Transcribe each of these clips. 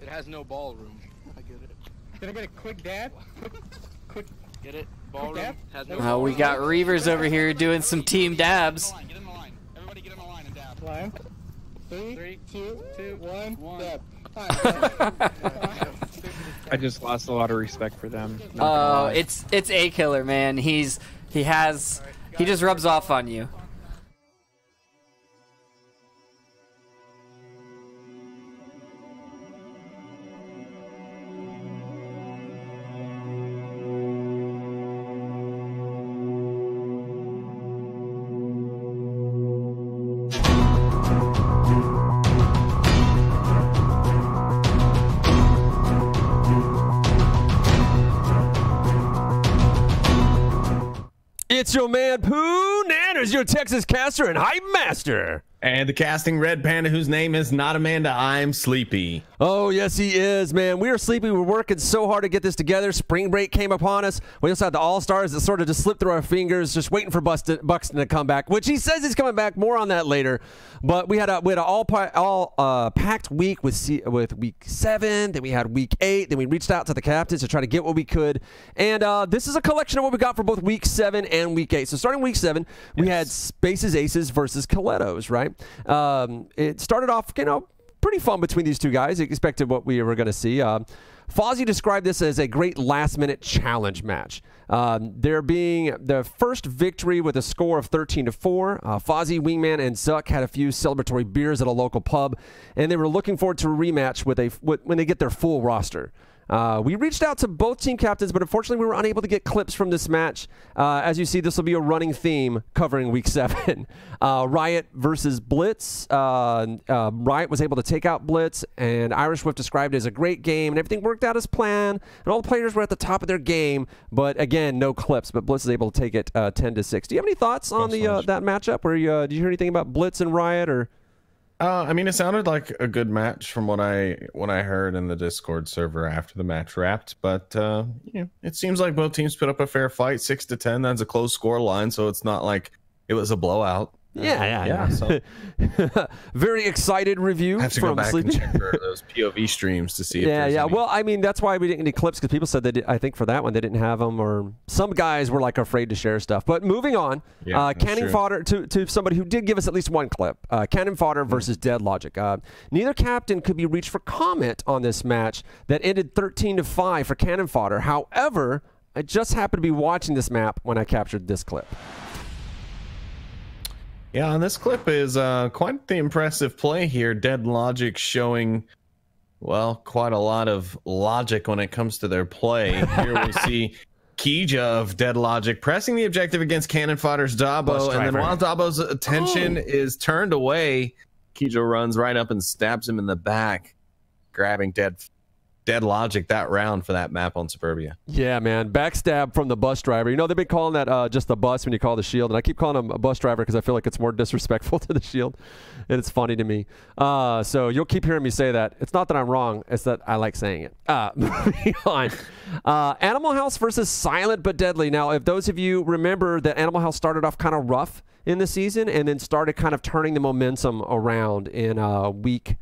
It has no ballroom. I get it. Can I get a quick dab? Quick. Get it? Ballroom has no Oh, ballroom. we got Reavers over here doing some team dabs. Get in the line. Everybody get in the line and dab. Line. 3, 2, 1, dab. I just lost a lot of respect for them. Oh, it's A Killer, man. He just rubs off on you. It's your man, Pooh Nanners, your Texas caster and hype master. And the casting Red Panda, whose name is not Amanda. I'm sleepy. Oh, yes, he is, man. We are sleepy. We're working so hard to get this together. Spring break came upon us. We also had the All-Stars that sort of just slipped through our fingers, just waiting for Buxton to come back, which he says he's coming back. More on that later. But we had an all packed week with week 7. Then we had week 8. Then we reached out to the captains to try to get what we could. And this is a collection of what we got for both week 7 and week 8. So starting week 7, we had Spaces Aces versus Colettos, right? It started off, pretty fun between these two guys. Expected what we were going to see. Fozzie described this as a great last-minute challenge match. There being the first victory with a score of 13-4. Fozzie, Wingman, and Zuck had a few celebratory beers at a local pub, and they were looking forward to a rematch when they get their full roster. We reached out to both team captains, but unfortunately we were unable to get clips from this match. As you see, this will be a running theme covering week 7. Riot versus Blitz. Riot was able to take out Blitz, and Irish Swift described it as a great game, and everything worked out as planned, and all the players were at the top of their game, but again, no clips, but Blitz is able to take it 10-6. Do you have any thoughts on that matchup? Did you hear anything about Blitz and Riot, or... I mean, it sounded like a good match from what I heard in the Discord server after the match wrapped. But it seems like both teams put up a fair fight, 6-10. That's a close score line, so it's not like it was a blowout. Yeah. So. Very excited review. I have to go back and check for those POV streams to see. Yeah. Well, I mean, that's why we didn't get any clips, because people said I think for that one they didn't have them, or some guys were like afraid to share stuff. But moving on, cannon fodder to somebody who did give us at least one clip. Cannon fodder versus Dead Logic. Neither captain could be reached for comment on this match that ended 13-5 for cannon fodder. However, I just happened to be watching this map when I captured this clip. Yeah, and this clip is quite the impressive play here. Dead Logic showing, well, quite a lot of logic when it comes to their play. Here we see Kija of Dead Logic pressing the objective against Cannon Fodder's Dabo, and then while Dabo's attention is turned away, Kija runs right up and stabs him in the back, grabbing Dead Logic that round for that map on Suburbia. Yeah, man. Backstab from the bus driver. They've been calling that just the bus when you call the shield, and I keep calling him a bus driver because I feel like it's more disrespectful to the shield, and it's funny to me. So you'll keep hearing me say that. It's not that I'm wrong. It's that I like saying it. Moving on. Animal House versus Silent But Deadly. Now, if those of you remember that Animal House started off kind of rough in the season and then started kind of turning the momentum around in week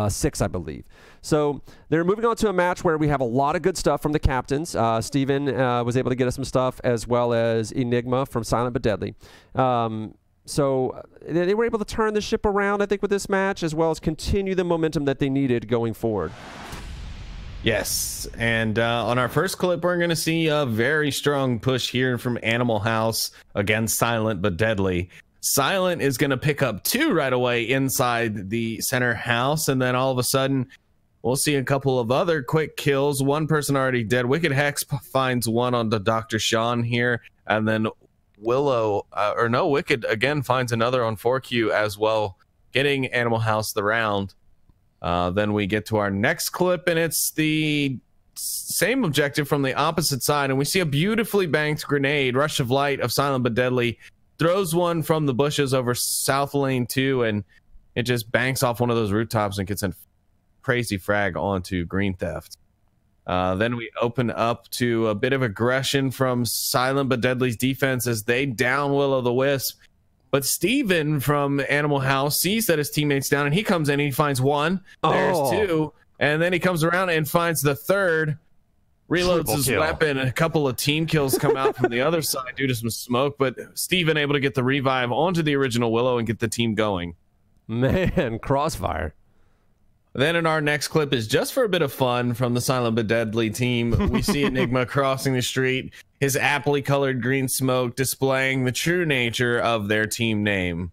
6, I believe. So they're moving on to a match where we have a lot of good stuff from the captains. Steven was able to get us some stuff, as well as Enigma from Silent But Deadly. So they were able to turn the ship around, I think, with this match, as well as continue the momentum that they needed going forward. Yes, and on our first clip, we're going to see a very strong push here from Animal House against Silent But Deadly. Silent is going to pick up 2 right away inside the center house, and then all of a sudden we'll see a couple of other quick kills. One person already dead. Wicked Hex finds one on the Dr. Sean here, and then Wicked again finds another on 4Q as well, getting Animal House the round. Then we get to our next clip, and it's the same objective from the opposite side, and we see a beautifully banked grenade. Rush of Light of Silent But Deadly throws one from the bushes over South Lane 2, and it just banks off one of those rooftops and gets a crazy frag onto Green Theft. Then we open up to a bit of aggression from Silent But Deadly's defense as they down Will-O-the-Wisp. But Steven from Animal House sees that his teammate's down, and he comes in and he finds one. There's 2. And then he comes around and finds the third, reloads Triple his kill. weapon, and a couple of team kills come out from the other side due to some smoke. But Steven able to get the revive onto the original Willow and get the team going. Man, crossfire. Then in our next clip is just for a bit of fun from the Silent but Deadly team. We see Enigma crossing the street, his aptly colored green smoke displaying the true nature of their team name.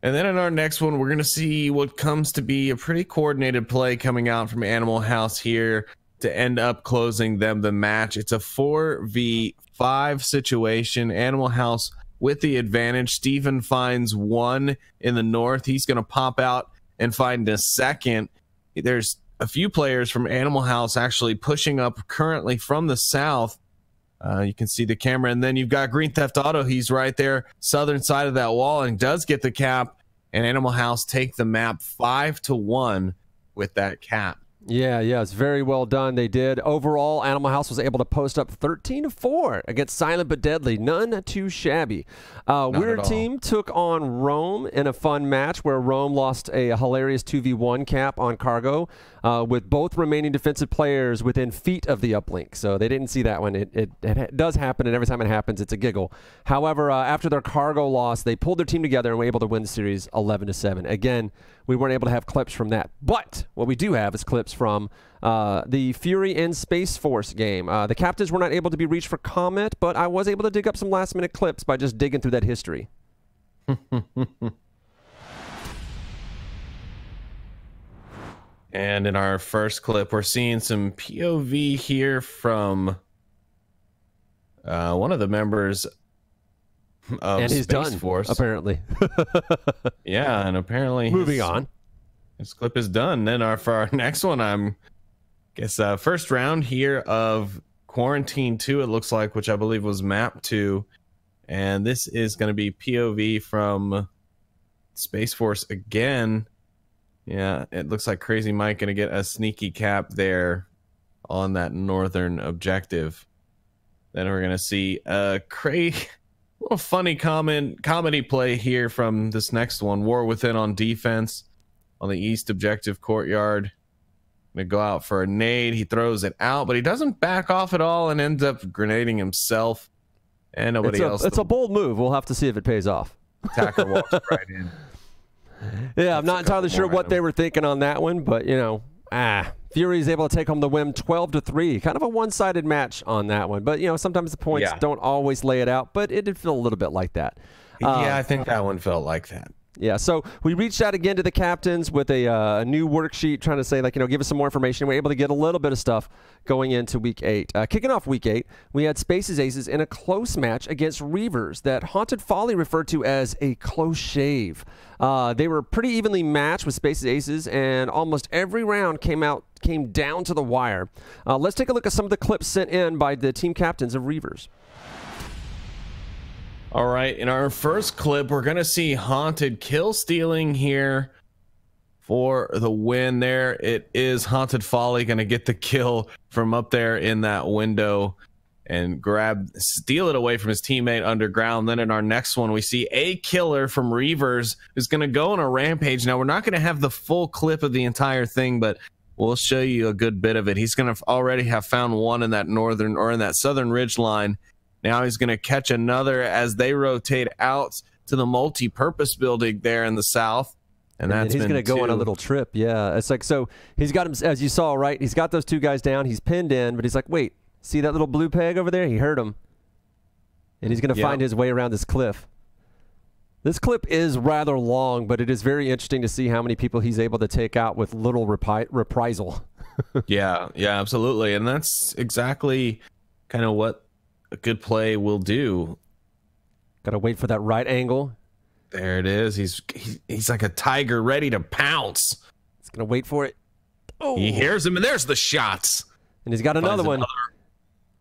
And then in our next one, we're going to see what comes to be a pretty coordinated play coming out from Animal House here to end up closing them the match. It's a 4v5 situation. Animal House with the advantage. Steven finds one in the north. He's going to pop out and find a second. There's a few players from Animal House actually pushing up currently from the south. You can see the camera. And then you've got Green Theft Auto. He's right there, southern side of that wall, and does get the cap. And Animal House take the map 5-1 with that cap. Yeah, it's very well done. They did. Overall, Animal House was able to post up 13-4 against Silent but Deadly. None too shabby. Weird Team took on Rome in a fun match where Rome lost a hilarious 2v1 cap on Cargo with both remaining defensive players within feet of the uplink. So they didn't see that one. It does happen, and every time it happens, it's a giggle. However, after their Cargo loss, they pulled their team together and were able to win the series 11-7. Again, we weren't able to have clips from that. But what we do have is clips from the Fury and Space Force game. The captains were not able to be reached for comment, but I was able to dig up some last-minute clips by just digging through that history. And in our first clip, we're seeing some POV here from one of the members of and he's Space done, Force. Apparently. Yeah, and apparently Moving on. This clip is done. Then for our next one, first round here of Quarantine 2, it looks like, which I believe was Map 2. And this is going to be POV from Space Force again. Yeah, it looks like Crazy Mike going to get a sneaky cap there on that northern objective. Then we're going to see a little funny comedy play here from this next one. War Within on defense on the east objective courtyard. Going to go out for a nade. He throws it out, but he doesn't back off at all and ends up grenading himself. And nobody else. It's a bold move. We'll have to see if it pays off. Attacker walks right in. Yeah, I'm not entirely sure what they were thinking on that one, but, Fury is able to take home the win 12-3. Kind of a one-sided match on that one. But, sometimes the points don't always lay it out, but it did feel a little bit like that. Yeah, I think that one felt like that. Yeah, so we reached out again to the captains with a new worksheet trying to say, give us some more information. We were able to get a little bit of stuff going into Week 8. Kicking off Week 8, we had Space's Aces in a close match against Reavers that Haunted Folly referred to as a close shave. They were pretty evenly matched with Space's Aces, and almost every round came down to the wire. Let's take a look at some of the clips sent in by the team captains of Reavers. All right, in our first clip, we're going to see Haunted kill stealing here for the win there. It is Haunted Folly going to get the kill from up there in that window and steal it away from his teammate underground. Then in our next one, we see a killer from Reavers who's going to go on a rampage. Now, we're not going to have the full clip of the entire thing, but we'll show you a good bit of it. He's going to already have found one in that northern or in that southern ridge line. Now he's going to catch another as they rotate out to the multi-purpose building there in the south. And that's he's going to go on a little trip. Yeah, it's like, so he's got him, as you saw, right? He's got those two guys down. He's pinned in, but he's like, wait, see that little blue peg over there? He heard him. And he's going to find his way around this cliff. This clip is rather long, but it is very interesting to see how many people he's able to take out with little reprisal. Yeah, absolutely. And that's exactly kind of what a good play will do. Got to wait for that right angle. There it is. He's like a tiger ready to pounce. He's going to wait for it. Oh. He hears him, and there's the shots. And he's got another one.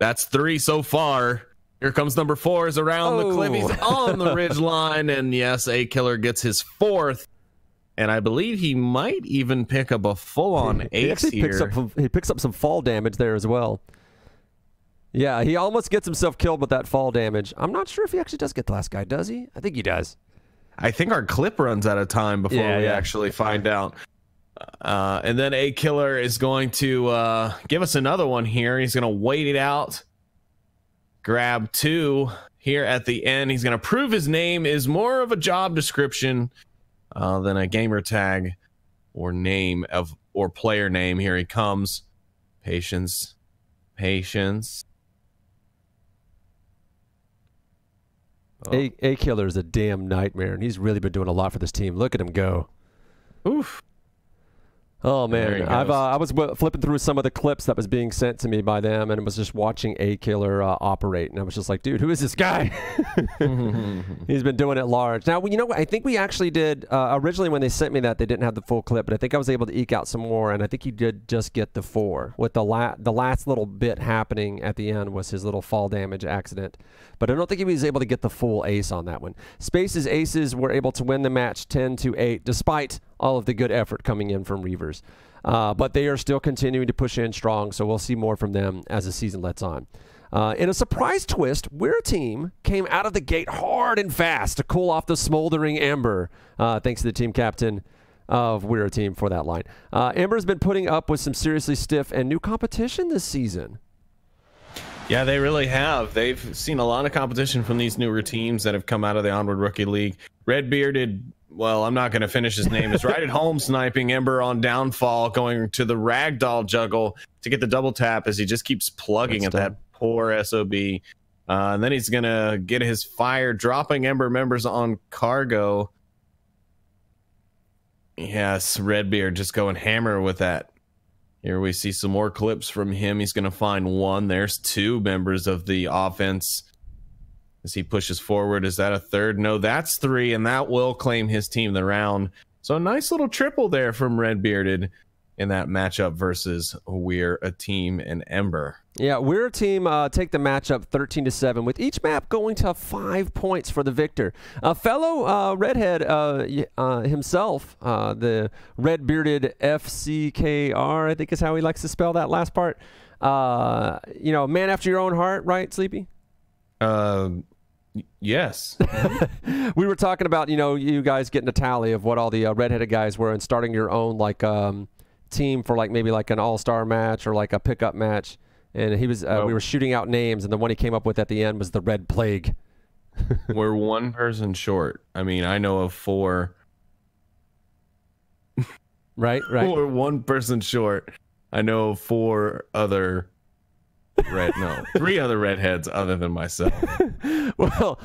That's 3 so far. Here comes number 4 is around the cliff. He's on the ridge line, and yes, A Killer gets his 4th. And I believe he might even pick up a full-on ace here. He picks up some fall damage there as well. Yeah, he almost gets himself killed with that fall damage. I'm not sure if he actually does get the last guy, does he? I think he does. I think our clip runs out of time before we actually find out. And then A Killer is going to give us another one here. He's going to wait it out. Grab 2 here at the end. He's going to prove his name is more of a job description than a gamer tag or name or player name. Here he comes. Patience. Oh. A Killer is a damn nightmare, and he's really been doing a lot for this team. Look at him go. Oof. Oh man, I was flipping through some of the clips that was being sent to me by them, and I was just watching A Killer operate, and I was just like, dude, who is this guy? He's been doing it large. Now, you know, I think we actually did originally when they sent me that, they didn't have the full clip, but I think I was able to eke out some more, and I think he did just get the 4 with the last little bit happening at the end was his little fall damage accident. But I don't think he was able to get the full ace on that one. Space's aces were able to win the match 10-8, despite all of the good effort coming in from Reavers. But they are still continuing to push in strong, so we'll see more from them as the season lets on. In a surprise twist, We're Team came out of the gate hard and fast to cool off the smoldering Ember, thanks to the team captain of We're Team for that line. Ember's been putting up with some seriously stiff and new competition this season. Yeah, they really have. They've seen a lot of competition from these newer teams that have come out of the Onward Rookie League. Red-bearded, well, I'm not going to finish his name, is right at home sniping Ember on downfall, going to the ragdoll juggle to get the double tap as he just keeps plugging at that poor SOB. And then he's going to get his fire, dropping Ember members on cargo. Yes, Redbeard just going hammer with that. Here we see some more clips from him. He's going to find 1. There's 2 members of the offense as he pushes forward. Is that a 3rd? No, that's 3, and that will claim his team the round. So a nice little triple there from Red-bearded in that matchup versus We're a Team and Ember. Yeah, We're a Team take the matchup 13-7, with each map going to 5 points for the victor. A fellow redhead himself, the red-bearded FCKR, I think is how he likes to spell that last part. You know, man after your own heart, right, Sleepy? Yes. We were talking about, you know, you guys getting a tally of what all the redheaded guys were and starting your own, like, team for, like, maybe like an all-star match or like a pickup match. And he was, we were shooting out names, and the one he came up with at the end was the Red Plague. We're 1 person short. I mean, I know of 4. Right. We're 1 person short. I know of 4 other 3 other redheads other than myself. Well,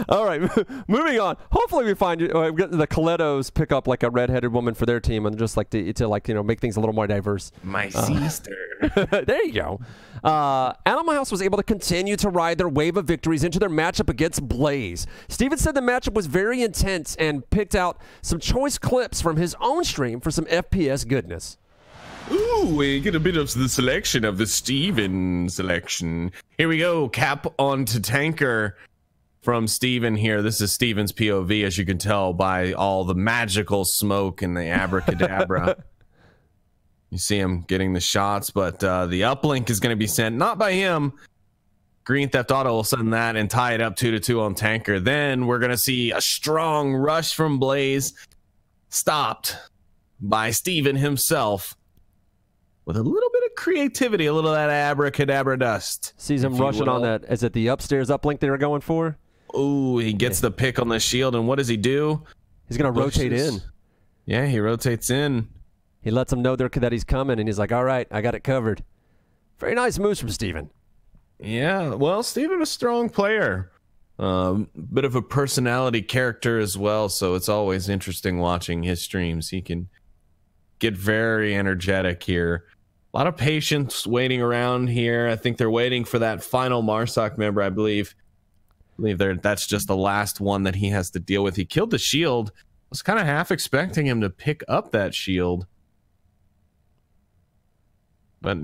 all right, moving on. Hopefully we find the Colettos pick up like a redheaded woman for their team and just like to like, you know, make things a little more diverse. My sister. There you go. Animal House was able to continue to ride their wave of victories into their matchup against Blaze. Steven said the matchup was very intense and picked out some choice clips from his own stream for some FPS goodness. Ooh, we get a bit of the selection of the Steven selection. Here we go. Cap onto tanker from Steven here. This is Steven's POV, as you can tell by all the magical smoke and the abracadabra. You see him getting the shots, but the uplink is going to be sent, not by him. Green Theft Auto will send that and tie it up 2-2 on tanker. Then we're going to see a strong rush from Blaze, stopped by Steven himself. With a little bit of creativity, a little of that abracadabra dust. Sees him rushing on that. Is it the upstairs uplink they were going for? Ooh, he gets the pick on the shield, and what does he do? He's going to rotate in. Yeah, he rotates in. He lets them know that he's coming, and he's like, all right, I got it covered. Very nice moves from Steven. Yeah, well, Steven a strong player. Bit of a personality character as well, so it's always interesting watching his streams. He can get very energetic here. A lot of patience waiting around here. I think they're waiting for that final Marsoc member, I believe. That's just the last one that he has to deal with. He killed the shield. I was kind of half expecting him to pick up that shield. But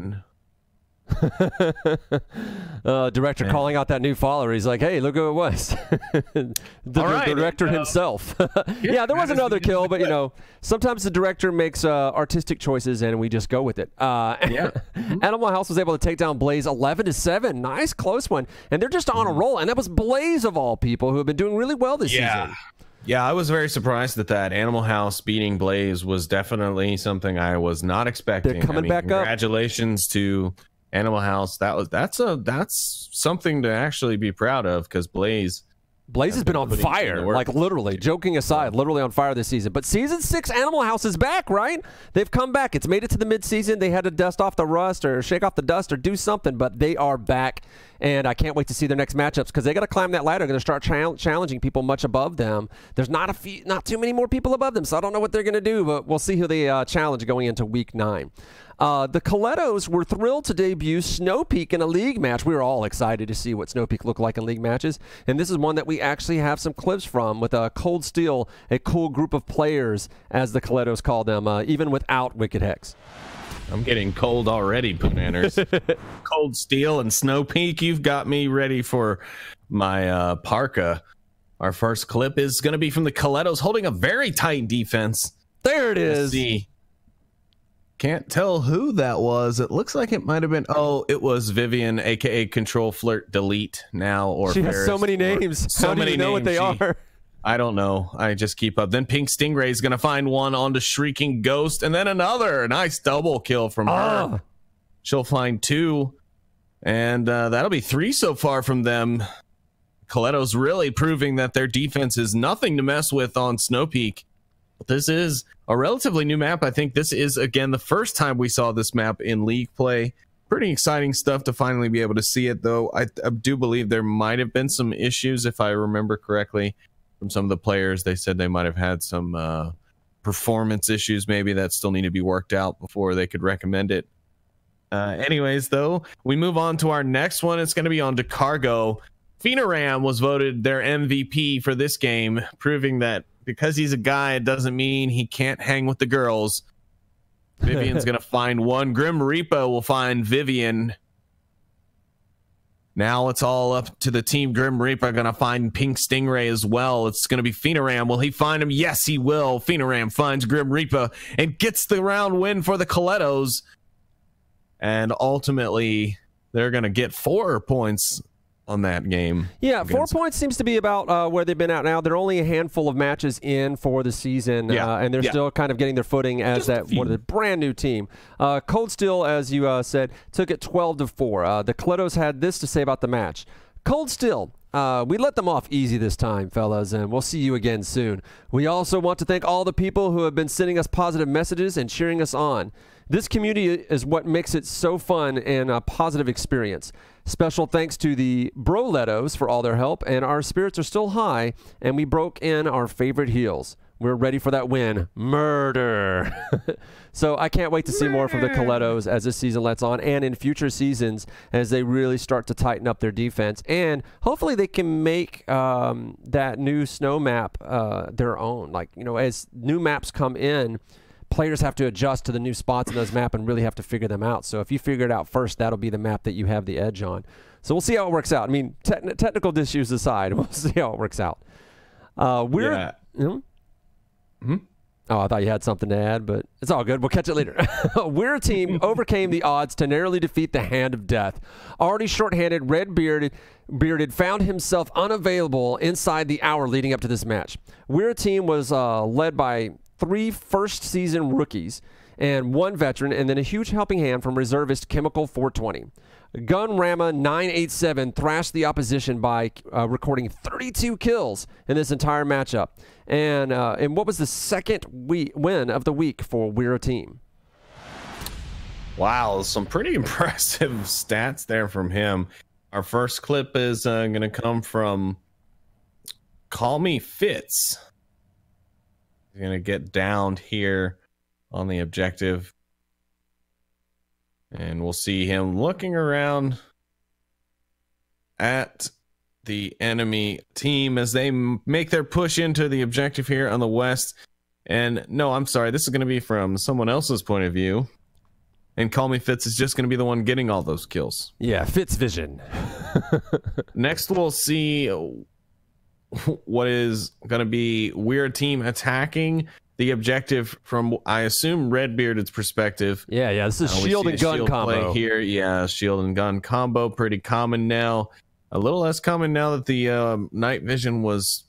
Director calling out that new follower. He's like, hey, look who it was. the director himself. Yeah, there was another kill, but, you know, sometimes the director makes artistic choices, and we just go with it. Animal House was able to take down Blaze 11-7. Nice, close one. And they're just on a roll. And that was Blaze, of all people, who have been doing really well this season. Yeah, I was very surprised at that. Animal House beating Blaze was definitely something I was not expecting. They're coming back up. Congratulations to Animal House. That's something to actually be proud of, because Blaze has been on fire, like literally, joking aside, literally on fire this season. But Season 6 Animal House is back, right? They've come back. It's made it to the midseason. They had to dust off the rust or shake off the dust or do something, but they are back. And I can't wait to see their next matchups, because they got to climb that ladder. They're going to start challenging people much above them. There's not too many more people above them, so I don't know what they're going to do, but we'll see who they challenge going into Week 9. The Colettos were thrilled to debut Snow Peak in a league match. We were all excited to see what Snow Peak looked like in league matches, and this is one that we actually have some clips from with Cold Steel, a cool group of players, as the Colettos call them, even without Wicked Hex. I'm getting cold already, Bananas. Cold Steel and Snow Peak, you've got me ready for my parka. Our first clip is going to be from the Colettos holding a very tight defense. There it is. Can't tell who that was. It looks like it might have been. Oh, it was Vivian, aka Control Flirt Delete now, or she Ferris, has so many names. How do you know what they are? I don't know. I just keep up. Then Pink Stingray is going to find one onto Shrieking Ghost, and then another. Nice double kill from her. She'll find 2, and that'll be 3 so far from them. Coletto's really proving that their defense is nothing to mess with on Snow Peak. This is a relatively new map. I think this is, again, the first time we saw this map in League play. Pretty exciting stuff to finally be able to see it, though. I do believe there might have been some issues, if I remember correctly, from some of the players. They said they might have had some performance issues maybe that still need to be worked out before they could recommend it. Anyways, though, we move on to our next one. It's going to be on to Cargo. Phenaram was voted their MVP for this game, proving that because he's a guy, it doesn't mean he can't hang with the girls. Vivian's going to find one. Grim Reaper will find Vivian. Now it's all up to the team. Grim Reaper going to find Pink Stingray as well. It's going to be Phenaram. Will he find him? Yes, he will. Phenaram finds Grim Reaper and gets the round win for the Colettos. And ultimately, they're going to get 4 points on that game. Yeah, 4 points seems to be about where they've been at now. They're only a handful of matches in for the season, and they're still kind of getting their footing as one of the brand new team. Cold Steel, as you said, took it 12-4. The Colettos had this to say about the match. Cold Steel, we let them off easy this time, fellas, and we'll see you again soon. We also want to thank all the people who have been sending us positive messages and cheering us on. This community is what makes it so fun and a positive experience. Special thanks to the Brolettos for all their help, and our spirits are still high, and we broke in our favorite heels. We're ready for that win. Murder. So I can't wait to see more from the Colettos as this season lets on, and in future seasons as they really start to tighten up their defense. And hopefully they can make that new snow map their own. Like, you know, as new maps come in, players have to adjust to the new spots in those maps and really have to figure them out. So if you figure it out first, that'll be the map that you have the edge on. So we'll see how it works out. I mean, technical issues aside, we'll see how it works out. Oh, I thought you had something to add, but it's all good. We'll catch it later. We're a team overcame the odds to narrowly defeat the Hand of Death. Already shorthanded, red-bearded found himself unavailable inside the hour leading up to this match. We're a team was led by 3 first-season rookies and 1 veteran, and then a huge helping hand from reservist Chemical 420. Gun Rama 987 thrashed the opposition by recording 32 kills in this entire matchup. And what was the second win of the week for We're a Team? Wow, some pretty impressive stats there from him. Our first clip is going to come from Call Me Fitz. He's going to get downed here on the objective. And we'll see him looking around at the enemy team as they make their push into the objective here on the west. And no, I'm sorry, this is going to be from someone else's point of view. and Call Me Fitz is just going to be the one getting all those kills. Yeah, Fitz vision. Next, we'll see what is going to be Weird Team attacking the objective from, I assume, Redbeard's perspective. Yeah, this is shield and gun combo here. Yeah, shield and gun combo, pretty common now. A little less common now that the night vision was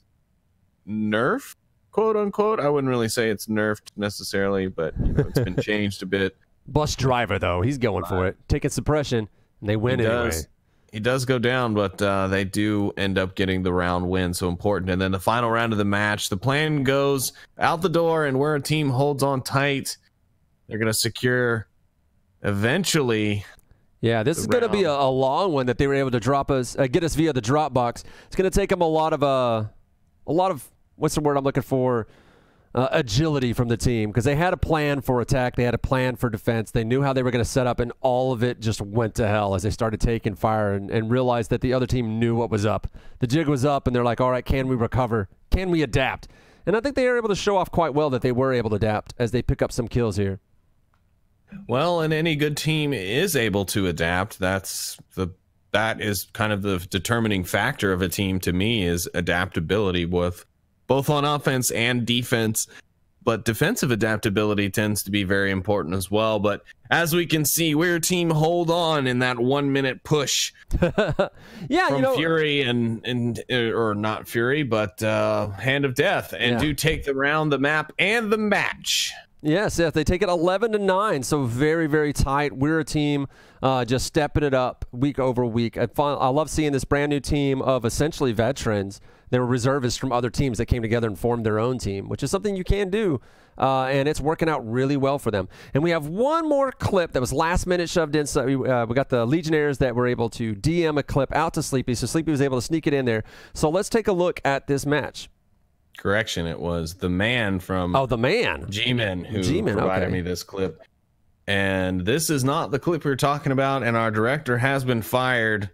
nerfed, quote unquote. I wouldn't really say it's nerfed necessarily, but it's been changed a bit. Bus driver, though, he's going for it, taking suppression, and they win anyway. He does go down, but they do end up getting the round win, so important. And then the final round of the match, the plan goes out the door, and where a team holds on tight, they're going to secure eventually. Yeah, this is going to be a long one that they were able to drop us, get us via the drop box. It's going to take them a lot of what's the word I'm looking for? Agility from the team, because they had a plan for attack, they had a plan for defense, they knew how they were going to set up, and all of it just went to hell as they started taking fire and realized that the other team knew what was up. The jig was up, and they're like, all right, can we recover? Can we adapt? And I think they were able to show off quite well that they were able to adapt as they pick up some kills here. Well, and any good team is able to adapt. That is kind of the determining factor of a team to me, is adaptability, with both on offense and defense. But defensive adaptability tends to be very important as well. But as we can see, Weird Team hold on in that 1 minute push. Yeah, from Fury or not Fury, but Hand of Death, and do take the round, the map, and the match. Yes, they take it 11-9, so very, very tight. We're a team just stepping it up week over week. I love seeing this brand new team of essentially veterans. They were reservists from other teams that came together and formed their own team, which is something you can do, and it's working out really well for them. And we have one more clip that was last minute shoved in. So we got the Legionnaires that were able to DM a clip out to Sleepy, so Sleepy was able to sneak it in there. So let's take a look at this match. Correction, it was the man from G-Men who provided me this clip. And this is not the clip we were talking about, and our director has been fired.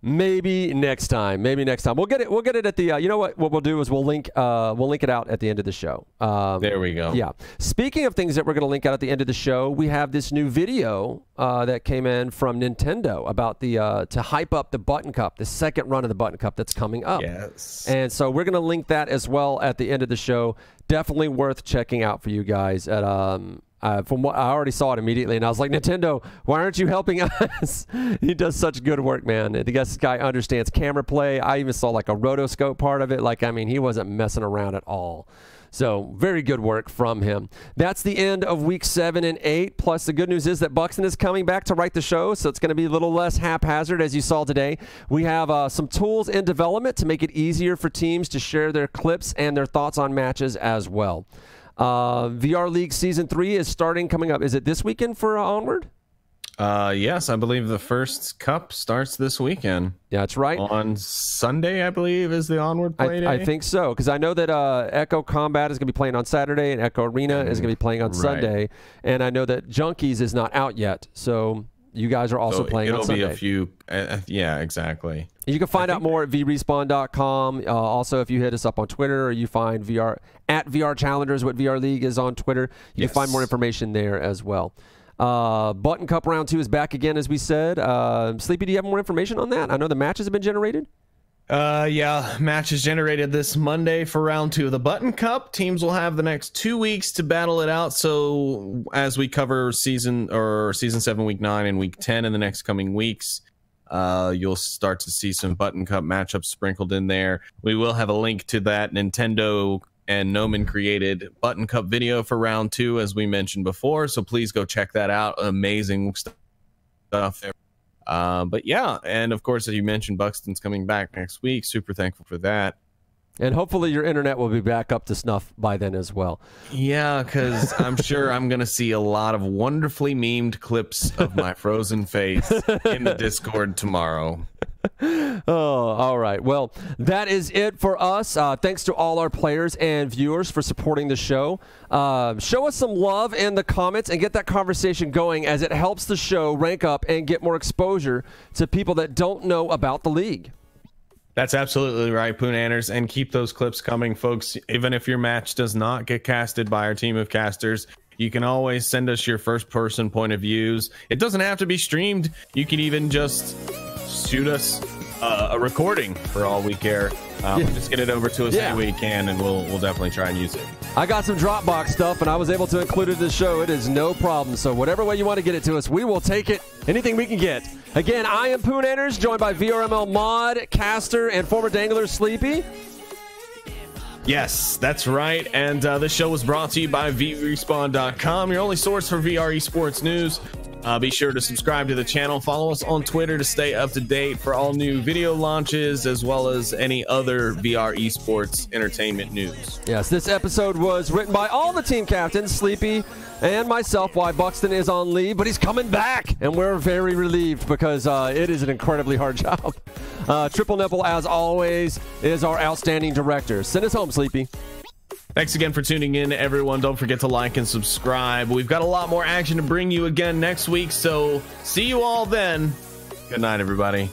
Maybe next time. We'll get it at the you know what we'll do is we'll link it out at the end of the show. There we go. Yeah. Speaking of things that we're going to link out at the end of the show, we have this new video that came in from Nintendo about the to hype up the Button Cup, the second run of the Button Cup that's coming up. Yes. And so we're going to link that as well at the end of the show. Definitely worth checking out for you guys at from what I already saw it immediately, and I was like, Nintendo, why aren't you helping us? He does such good work, man. I guess this guy understands camera play. I even saw like a rotoscope part of it. Like, I mean, he wasn't messing around at all. So very good work from him. That's the end of week 7 and 8. Plus, the good news is that Buxton is coming back to write the show, so it's going to be a little less haphazard, as you saw today. We have some tools in development to make it easier for teams to share their clips and their thoughts on matches as well. VR League Season 3 is coming up. Is it this weekend for Onward? Yes, I believe the first cup starts this weekend. Yeah, that's right. On Sunday, I believe, is the Onward play day. I think so, because I know that Echo Combat is going to be playing on Saturday, and Echo Arena is going to be playing on Sunday, and I know that Junkies is not out yet, so you guys are also playing on Sunday. It'll be a few, yeah, exactly. You can find out more at vrespawn.com. Also, if you hit us up on Twitter, or you find at VR Challengers, what VR League is on Twitter, you can find more information there as well. Button Cup Round 2 is back again, as we said. Sleepy, do you have more information on that? I know the matches have been generated. Yeah, match is generated this Monday for round 2 of the Button Cup. Teams will have the next 2 weeks to battle it out. So as we cover season 7, week 9, and week 10 in the next coming weeks, you'll start to see some Button Cup matchups sprinkled in there. We will have a link to that Nintendo and Noman created Button Cup video for round 2, as we mentioned before. So please go check that out. Amazing stuff there. But yeah, and of course, as you mentioned, Buxton's coming back next week. Super thankful for that. And hopefully your internet will be back up to snuff by then as well. Yeah, because I'm sure I'm going to see a lot of wonderfully memed clips of my frozen face in the Discord tomorrow. Oh, all right. Well, that is it for us. Thanks to all our players and viewers for supporting the show. Show us some love in the comments and get that conversation going, as it helps the show rank up and get more exposure to people that don't know about the league. That's absolutely right, Poonanners, and keep those clips coming, folks. Even if your match does not get casted by our team of casters, You can always send us your first person point of views. It doesn't have to be streamed. You can even just shoot us a recording for all we care. Just get it over to us any way you can, and we'll definitely try and use it. I got some Dropbox stuff, and I was able to include it in the show. It is no problem. So whatever way you want to get it to us, we will take it. Anything we can get. Again, I am Poonanners, joined by VRML Mod, Caster, and former Dangler Sleepy. Yes, that's right. And this show was brought to you by VRespawn.com, your only source for VR esports news. Be sure to subscribe to the channel. Follow us on Twitter to stay up to date for all new video launches, as well as any other VR esports entertainment news. Yes, this episode was written by all the team captains, Sleepy and myself, why Buxton is on leave, but he's coming back, and we're very relieved because it is an incredibly hard job. Triple Nipple, as always, is our outstanding director. Send us home, Sleepy. Thanks again for tuning in, everyone. Don't forget to like and subscribe. We've got a lot more action to bring you again next week, so see you all then. Good night, everybody.